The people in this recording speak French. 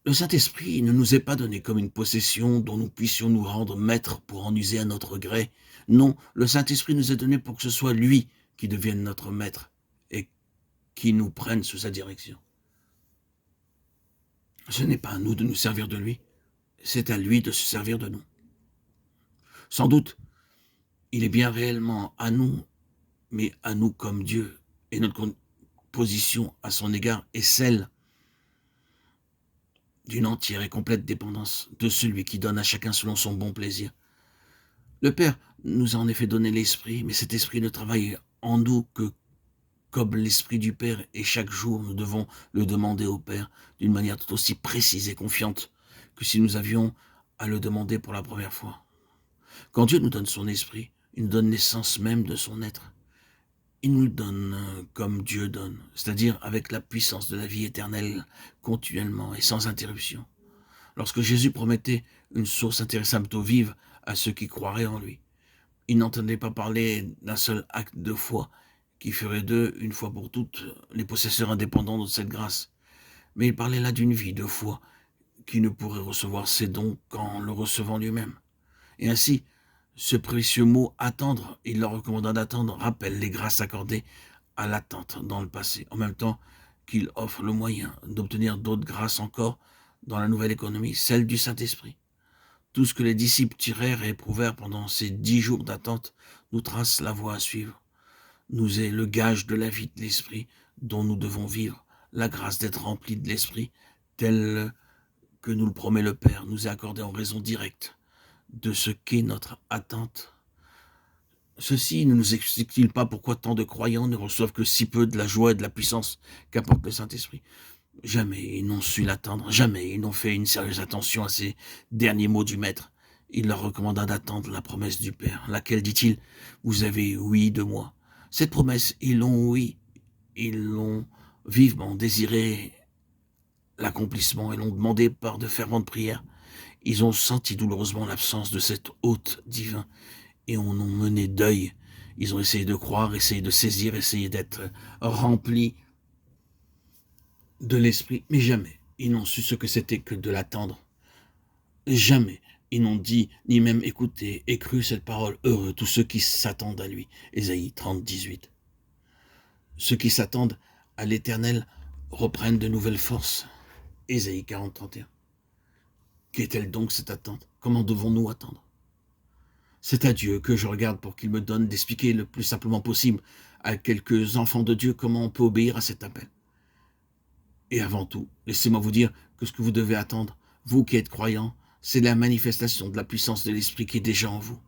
Le Saint-Esprit ne nous est pas donné comme une possession dont nous puissions nous rendre maîtres pour en user à notre gré. Non, le Saint-Esprit nous est donné pour que ce soit lui qui devienne notre maître et qui nous prenne sous sa direction. Ce n'est pas à nous de nous servir de lui, c'est à lui de se servir de nous. Sans doute, il est bien réellement à nous, mais à nous comme Dieu, et notre position à son égard est celle d'une entière et complète dépendance de celui qui donne à chacun selon son bon plaisir. Le Père nous a en effet donné l'Esprit, mais cet Esprit ne travaille en nous que comme l'Esprit du Père, et chaque jour nous devons le demander au Père d'une manière tout aussi précise et confiante que si nous avions à le demander pour la première fois. Quand Dieu nous donne son Esprit, il nous donne l'essence même de son être. Il nous le donne comme Dieu donne, c'est-à-dire avec la puissance de la vie éternelle, continuellement et sans interruption. Lorsque Jésus promettait une source intéressante d'eau vive à ceux qui croiraient en lui, il n'entendait pas parler d'un seul acte de foi qui ferait d'eux, une fois pour toutes, les possesseurs indépendants de cette grâce. Mais il parlait là d'une vie de foi qui ne pourrait recevoir ses dons qu'en le recevant lui-même. Et ainsi, ce précieux mot « attendre », il leur recommanda d'attendre, rappelle les grâces accordées à l'attente dans le passé, en même temps qu'il offre le moyen d'obtenir d'autres grâces encore dans la nouvelle économie, celle du Saint-Esprit. Tout ce que les disciples tirèrent et éprouvèrent pendant ces 10 jours d'attente nous trace la voie à suivre, nous est le gage de la vie de l'Esprit dont nous devons vivre. La grâce d'être remplis de l'Esprit, telle que nous le promet le Père, nous est accordée en raison directe de ce qu'est notre attente. Ceci ne nous explique-t-il pas pourquoi tant de croyants ne reçoivent que si peu de la joie et de la puissance qu'apporte le Saint-Esprit? Jamais ils n'ont su l'attendre, jamais ils n'ont fait une sérieuse attention à ces derniers mots du Maître. Il leur recommanda d'attendre la promesse du Père, laquelle, dit-il, vous avez ouï de moi. Cette promesse, ils l'ont ouï, ils l'ont vivement désiré l'accomplissement et l'ont demandé par de ferventes prières. Ils ont senti douloureusement l'absence de cet hôte divin et en ont mené deuil. Ils ont essayé de croire, essayé de saisir, essayé d'être remplis de l'esprit, mais jamais ils n'ont su ce que c'était que de l'attendre. Jamais ils n'ont dit, ni même écouté et cru cette parole. Heureux tous ceux qui s'attendent à lui. Ésaïe 30, 18. Ceux qui s'attendent à l'Éternel reprennent de nouvelles forces. Ésaïe 40, 31. Qu'est-elle donc cette attente? Comment devons-nous attendre? C'est à Dieu que je regarde pour qu'il me donne d'expliquer le plus simplement possible à quelques enfants de Dieu comment on peut obéir à cet appel. Et avant tout, laissez-moi vous dire que ce que vous devez attendre, vous qui êtes croyants, c'est la manifestation de la puissance de l'Esprit qui est déjà en vous.